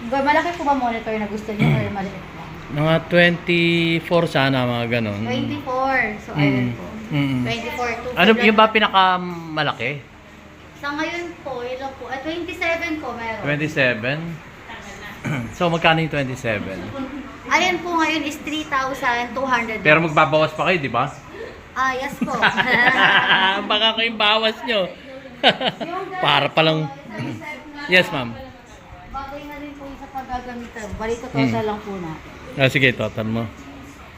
Malaki po ba monitor na gusto niyo or maliit lang? Mga 24 sana, mga ganon. 24. So, ayun po. 24 to Ano yung ba pinakamalaki? Sa ngayon po, ilan po? 27 po meron. 27? So, magkano yung 27? Ayan po ngayon is 3,200. Pero magbabawas pa kayo, di ba? Ah, yes po. Baka kayo bawas nyo. Para palang... Yes, ma'am. Bagay na rin po yung sa paggagamitan. Balik ko total lang po na. Sige, total mo.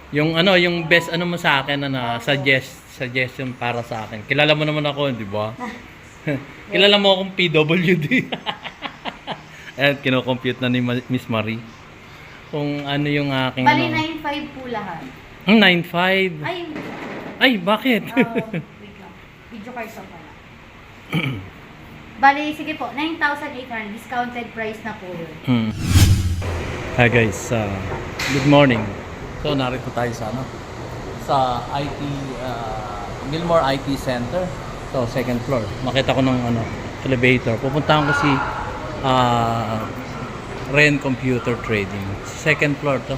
Yung ano, yung best ano mo sa akin na suggestion para sa akin. Kilala mo naman ako, di ba? Kilala mo akong PWD. Ayan, kino-compute na ni Miss Marie. Kung ano yung aking... Bali, ano, 9,500 po lahat. 9,500. Ay, bakit? Wait lang. Video card sa pala. Bali, sige po, 9,800. Discounted price na po yun. Hi guys, good morning. So, narito tayo sa ano? Sa IT, Gilmore IT Center. So, second floor. Makita ko ng ano, elevator. Pupuntahan ko si Ren Computer Trading. Second floor to.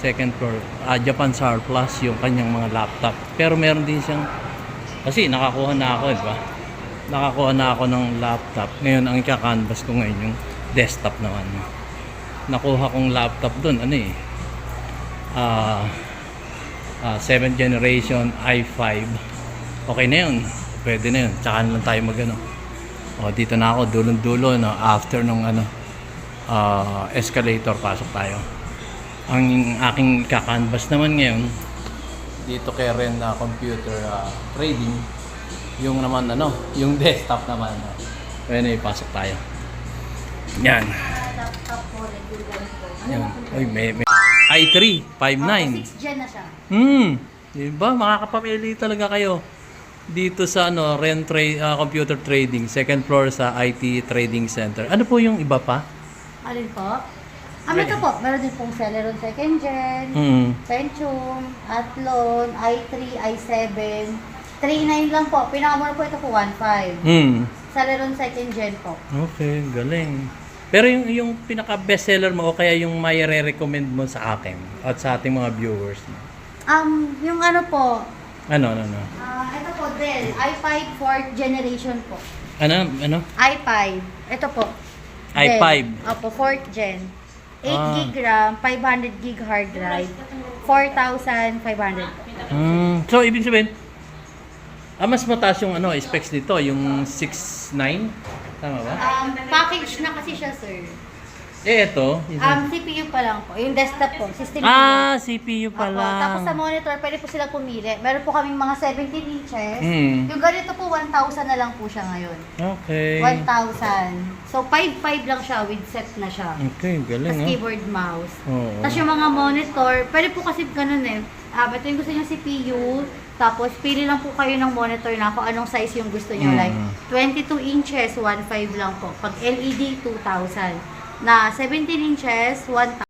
Second floor. Japan Star Plus yung kanyang mga laptop. Pero meron din siyang, kasi nakakuha na ako, di ba? Nakakuha na ako ng laptop. Ngayon, ang ika-canvas ko ngayon yung desktop naman. Nakuha kong laptop dun, ano eh. 7th generation i5. Okay na yun. Pwede na yun. Tsaka na lang tayo mag-ano. O, dito na ako, dulong-dulo, no? After nung ano, escalator, pasok tayo. Ang aking kakanvas naman ngayon, dito kay Ren na computer trading, yung naman ano, yung desktop naman. Pwede na pasok tayo. Yan. Laptop po, regular po. Yan. Uy, may i3, 59. 6 gen na siya. Diba? Makakapamili talaga kayo dito sa ano, Ren Computer Trading, second floor sa IT Trading Center. Ano po yung iba pa? Alin po? Ito po, meron din pong Celeron 2nd Gen, Pentium, Athlon, i3, i7, 3.9 lang po. Pinakamura po ito po 1.5. Celeron 2nd Gen po. Okay, galing. Pero yung pinaka bestseller mo o kaya yung may re-recommend mo sa akin at sa ating mga viewers mo? Yung ano po, Ano? ito po, Dell, i5 4th generation po. Ano? i5, ito po. i5. Dell. Opo, 4th gen. 8 gig RAM, 500 gig hard drive, 4,500 po. So, ibig sabihin, mas mataas yung ano, specs nito, yung 6.9? Tama ba? Package na kasi siya, sir. Ito. CPU pa lang po. Yung desktop po, system CPU pa Opo, lang. tapos sa monitor, pwede po sila pumili. Meron po kaming mga 17 inches. Yung ganito po, 1,000 na lang po siya ngayon. Okay. 1,000. So, 5.5 lang siya with set na siya. Okay, galing. Tapos keyboard, mouse. Oo. Tapos yung mga monitor, pwede po kasi ganun eh. Ito yung gusto nyo CPU, tapos pili lang po kayo ng monitor na kung anong size yung gusto nyo. Like, 22 inches, 1.5 lang po. Pag LED, 2,000. Na 17 inches, 1,000.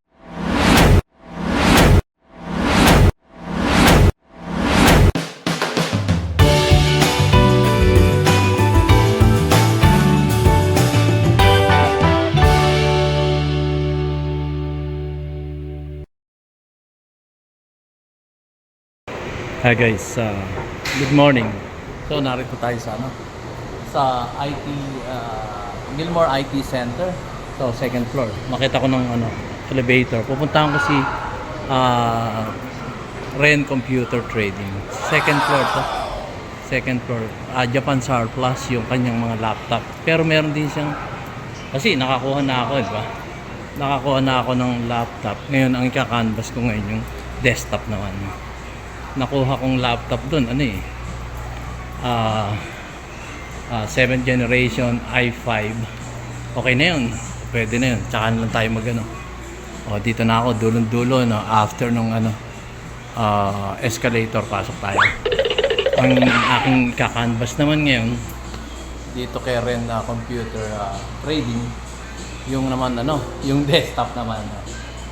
Hi guys, good morning. So narito tayo sa ano, sa IT Gilmore IT Center. So second floor. Makita ko ng ano, elevator. Pupuntahan ko si Ren Computer Trading. Second floor to. Second floor. Japan Star Plus yung kanyang mga laptop. Pero meron din siyang, kasi nakakuha na ako, di ba? Nakakuha na ako ng laptop. Ngayon ang ika-canvas ko ngayon yung desktop naman. Nakuha kong laptop dun, ano eh, 7th generation i5. Okay na yun. Pwede na yun. Tsaka na lang tayo mag-ano. O, dito na ako, dulong-dulo, no? After nung ano, escalator, pasok tayo. Ang aking kakanvas naman ngayon, dito kay Ren Computer Trading, yung naman ano, yung desktop naman.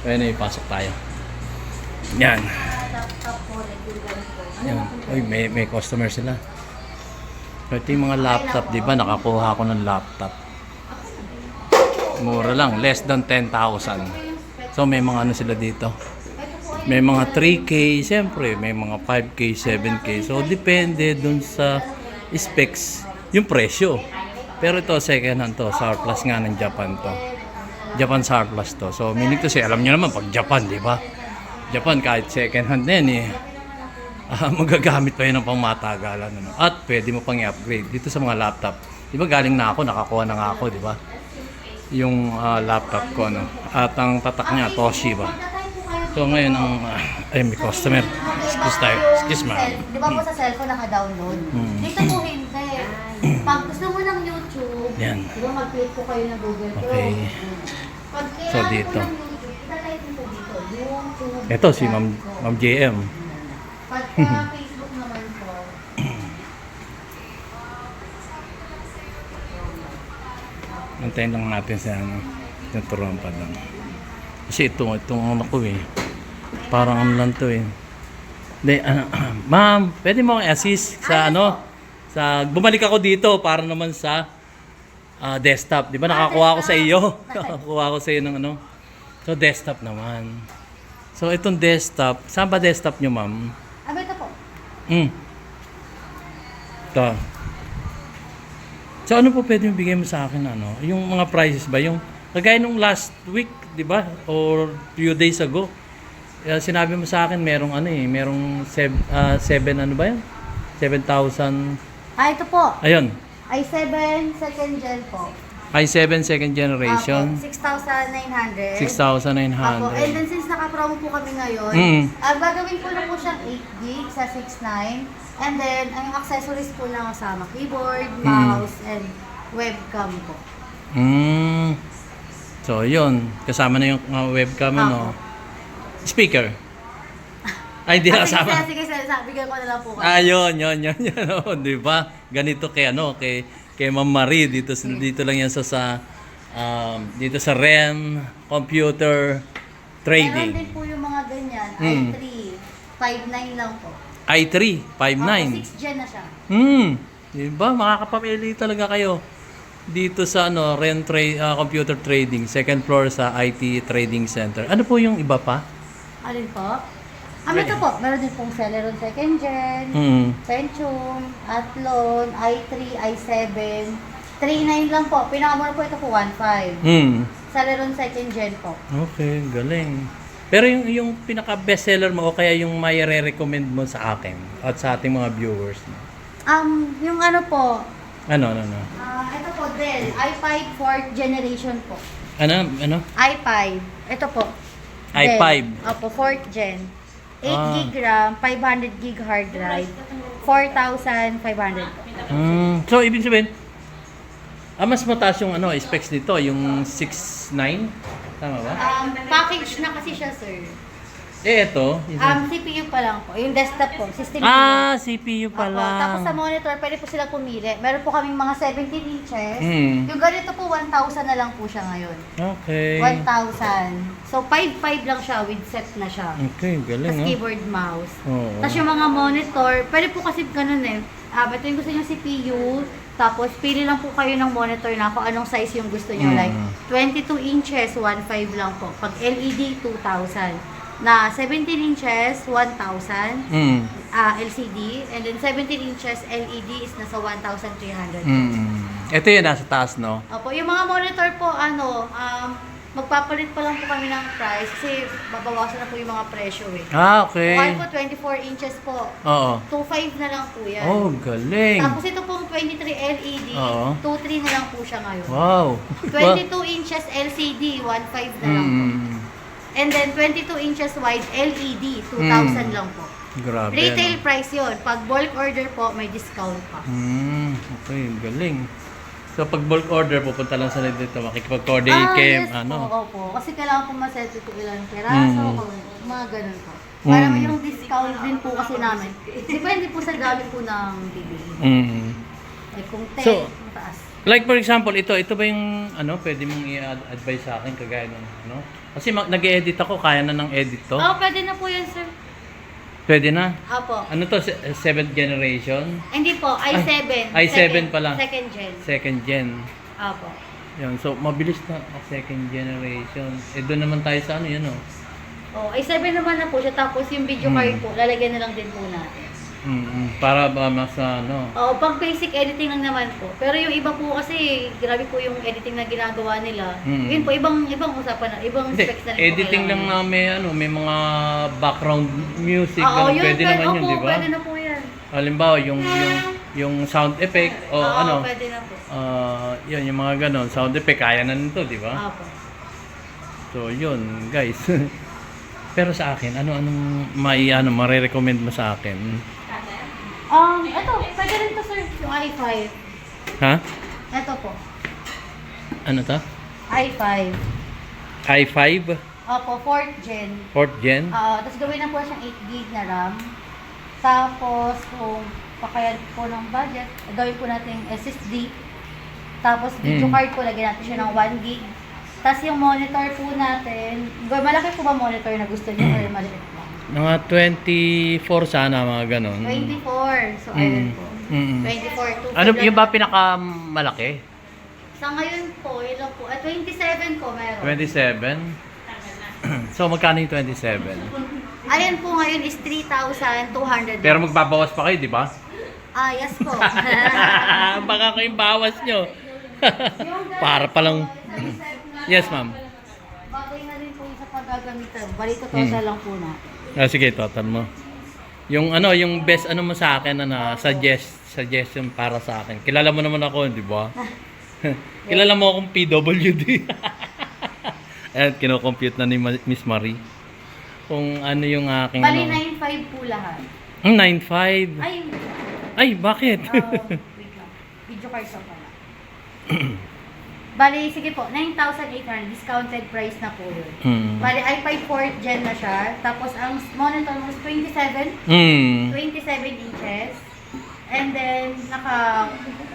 Pwede na pasok tayo. Yan. Laptop po, regular po. Yan. Uy, may customer sila. Ito yung mga laptop, di ba? Nakakuha ako ng laptop. Mura lang, less than 10,000. So may mga ano sila dito. May mga 3K, siyempre, may mga 5K, 7K. So depende dun sa specs, yung presyo. Pero ito, second hand to, surplus nga ng Japan to. Japan surplus to. So meaning to say, alam nyo naman pag Japan, di ba? Japan kahit second hand na yan eh. Magagamit pa yun ng pangmatagalan. Ano? At pwede mo pang i-upgrade dito sa mga laptop. Di ba galing na ako, nakakuha na nga ako, di ba? Yung laptop ko, no? At ang tatak niya, Toshiba. So ngayon, ang ay, may customer. Excuse tayo. Excuse ma'am. Di ba po sa cellphone naka-download? Dito po hindi. Pag gusto mo ng YouTube, Yan. di ba mag-click po kayo ng Google Chrome? Okay. Pag So, kailangan dito. po ng YouTube, itatay po dito. YouTube. Ito si Ma'am JM. Pagka Facebook naman po, Antayin lang natin sa ano, tuturuan pa lang. Kasi itong ano ko eh. Parang ano lang to eh. Hindi, ma'am, pwede mo akong assist sa ano? Sa, bumalik ako dito para naman sa desktop. Di ba nakakuha ko sa iyo? Nakakuha ko sa iyo ng ano? So desktop naman. So itong desktop, saan ba desktop nyo ma'am? ito po. Ito. So ano po pwede yung bigay mo sa akin ano? Yung mga prices ba? Yung kagaya nung last week, di ba? Or few days ago. Sinabi mo sa akin merong ano eh, merong 7 ano ba yan? 7,000. Ito po. Ayun. i7 second gen po. i7 second generation. 6,900. 6,900. Apo. And then since naka-promo po kami ngayon, gagawin ko na po siyang 8 gig sa 6,900. And then, ang accessories po na kasama, keyboard, mouse, and webcam po. So, yun. Kasama na yung webcam, ano? Speaker. Ay, hindi na kasama. Sige, bigyan ko na lang po. Yun. Oh, di ba? Ganito kay, ano, kay Ma'am Marie. Dito lang yan dito sa REN Computer Trading. Meron din po yung mga ganyan. i3, 5,900 lang po. i3, 5,900. 6 gen na siya. Diba? Makakapamili talaga kayo dito sa ano, Computer Trading, second floor sa IT Trading Center. Ano po yung iba pa? Alin po? Ito po, meron din pong Celeron second gen, Pentium, Athlon, i3, i7, 3,900 lang po. Pinakamura po ito po 1,500. Celeron second gen po. Okay, galing. Pero yung pinaka bestseller mo o kaya yung may re-recommend mo sa akin at sa ating mga viewers mo? Yung ano po, Ano? ito po, Dell, i5 4th generation po. Ano? i5, ito po. i5. Dell. Opo, 4th gen. 8 gig RAM, 500 gig hard drive, 4,500 po. So, ibig sabihin, mas mataas yung ano, specs nito, yung 6.9? Tama ba? Package na kasi siya, sir. Ito. CPU pa lang po. Yung desktop po, system CPU Opo. pala. Tapos sa monitor, pwede po sila pumili. Meron po kaming mga 17 inches. Yung ganito po, 1,000 na lang po siya ngayon. Okay. 1,000. So, 5,500 lang siya with set na siya. Okay, galing Tapos keyboard, mouse. Oo. Tapos yung mga monitor, pwede po kasi ganun eh. Ito yung gusto nyo CPU, tapos pili lang po kayo ng monitor na kung anong size yung gusto nyo. Like, 22 inches, 1,500 lang po. Pag LED, 2,000. Na 17 inches, 1,000 LCD. And then 17 inches LED is nasa 1,300. Ito yun, nasa taas, no? Opo, yung mga monitor po, magpapalit pa lang po kami ng price kasi babawasan na po yung mga presyo eh. Okay. One po, 24 inches po. Oo. 2,500 na lang po yan. Oh, galing. Tapos ito pong 23 LED, Oo. 2,300 na lang po siya ngayon. Wow. 22 inches LCD, 1,500 na lang po. And then 22 inches wide LED, 2,000 lang po. Grabe. Retail price yon. Pag bulk order po, may discount pa. Okay, galing. So pag bulk order, pupunta lang sa dito, makikipag-coordinate kayo, yes ano? po, opo. Kasi kailangan po maset ito ilang piraso, mga ganun po. Para may yung discount din po kasi namin. Depende po sa gamit po ng bibili. Kung 10, So, mataas. Like for example, ito ba yung ano, pwede mong i-advise sa akin kagaya ng ano? Kasi nag-e-edit ako, kaya na ng edit to. Pwede na po yan, sir. Pwede na. Opo. Ano to, 7th generation? Hindi po, i7. i7 pa lang. Second gen. Second gen. Opo. Yan, so mabilis na second generation. Eh doon naman tayo sa ano yun oh. Oh, i7 naman na po siya. Tapos yung video card po, lalagyan na lang din po natin. Para ba mas ano? Oo, pang basic editing lang naman po. Pero yung iba po kasi, grabe po yung editing na ginagawa nila. Yun po, ibang usapan na, ibang Hindi, specs na rin po editing lang kailangan. na may mga background music, Oo, ganun. Pwede naman yun, opo, di ba? pwede na po yan. Halimbawa, yung sound effect o Oo, ano, pwede na po. yun, yung mga ganon, sound effect, kaya na nito, di ba? Opo. So, yun, guys. Pero sa akin, anong marirecommend mo sa akin? Ito, pwede rin to sir, yung i5. Ha? Ito po, Ano to? i5. i5? Opo, 4th gen. 4th gen? Tapos gawin na po siyang 8 gig na RAM. Tapos, kung pakayad po ng budget, gawin po natin SSD. Tapos, video card po, lagyan natin siya ng 1 gig. Tapos yung monitor po natin, malaki po ba monitor na gusto niyo or maliit lang? Mga 24 sana, mga ganon. 24. So, ayun po. 24 to Ano yung ba pinakamalaki? Sa ngayon po, yun lang po. 27 po meron. 27? So, magkano yung 27? Ayan po ngayon is 3,200. Pero magbabawas pa kayo, di ba? Yes po. Baka kayong bawas nyo. Para palang... Yes, ma'am. Bagay na rin po yung sa paggagamitan. Balito total lang po natin. Sige, total mo. Yung yung best mo sa akin suggestion para sa akin. Kilala mo naman ako, di ba? Kilala mo akong PWD. Ayan, kino-compute na ni Miss Marie. Kung ano yung aking... Bali 9,500 po lahat. 9,500? Ay, bakit? Wait lang. Video card sa pala. Bali, sige po, 9,800. Discounted price na po yun. Bali, i5 4th gen na siya. Tapos, ang monitor mo is 27 inches. And then,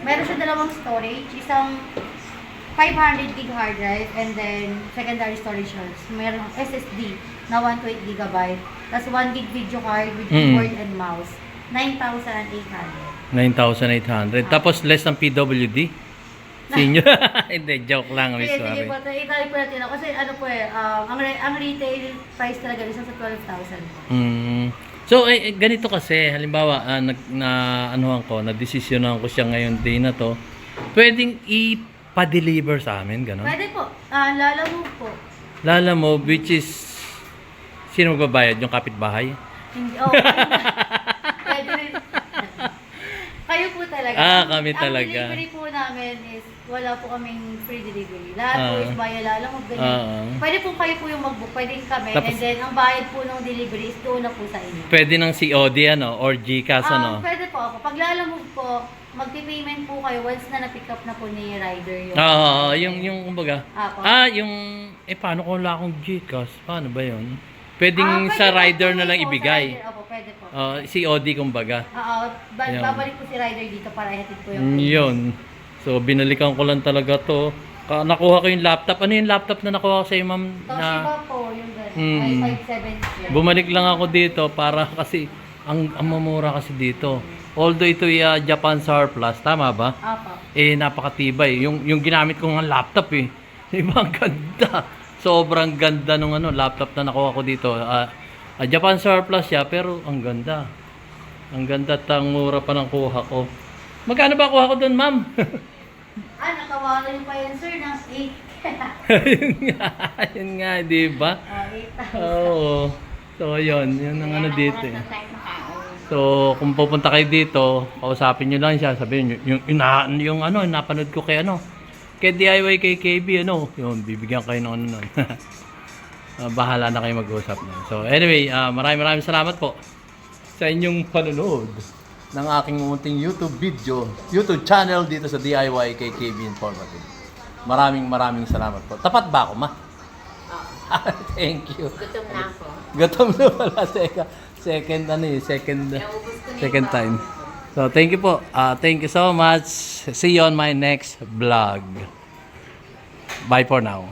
meron siya dalawang storage. Isang 500 gig hard drive. And then, secondary storage hard. Meron SSD na 128 GB. Tapos, 1 gig video card with keyboard and mouse. 9,800. 9,800. Tapos, less ng PWD? Senior? Hindi, joke lang, Miss Sige, Marie. sige po. Itali po natin ako. Kasi ano po ang retail price talaga isa sa 12,000. So, ganito kasi, halimbawa, na-desisyonan ko siya ngayon day na to, pwedeng ipa-deliver sa amin, gano'n? Pwede po. Lalamove po. Lalamove, which is, sino magbabayad? Yung kapitbahay? Hindi. Pwede rin. Kayo po talaga. Kami talaga. Ang delivery po namin is, wala po kaming free delivery. Lahat po is via lalamove. Pwede po kayo po yung mag-book. Pwede kami. Tapos, and then, ang bayad po ng delivery is doon na po sa inyo. Pwede ng COD, or GCash, Pwede po ako. Pag lalamove po, magti-payment po kayo once na na-pick up na po ni rider yung... yung kumbaga. Apo. Paano kung wala akong GCash? Paano ba yun? Pwedeng Pwede sa po, rider na pwede lang po, ibigay. sa rider. Opo, pwede po. COD kumbaga. Yan. Babalik po si rider dito para ihatid po yung... Yun. So, binalikan ko lang talaga to. Nakuha ko yung laptop. Ano yung laptop na nakuha ko sa'yo, ma'am? Toshiba po, yung gano'n. i5-7. Bumalik lang ako dito para kasi ang mamura kasi dito. Although ito yung Japan Surplus, tama ba? Apo. Napakatibay. Yung ginamit ko ng laptop Diba, ang ganda. Sobrang ganda nung laptop na nakuha ko dito. Japan Surplus siya, pero ang ganda. Ang ganda at ang mura pa ng kuha ko. Magkano ba kuha ko doon, ma'am? Nakawala yung pa yan, sir, ng 8. Yun nga, di ba? 8,000. Oo. So, yun ang dito. So, kung pupunta kayo dito, kausapin nyo lang siya, sabihin nyo, yung napanood ko kay kay DIY kay KB, yun, bibigyan kayo ng nun. Bahala na kayo mag-usap na. So, anyway, maraming salamat po sa inyong panonood ng aking munting YouTube channel dito sa DIY kay KB Informative. Maraming salamat po. Tapat ba ako, ma? Thank you. Gutom na ako. Gutom na pala. Second time. So, thank you po. Thank you so much. See you on my next vlog. Bye for now.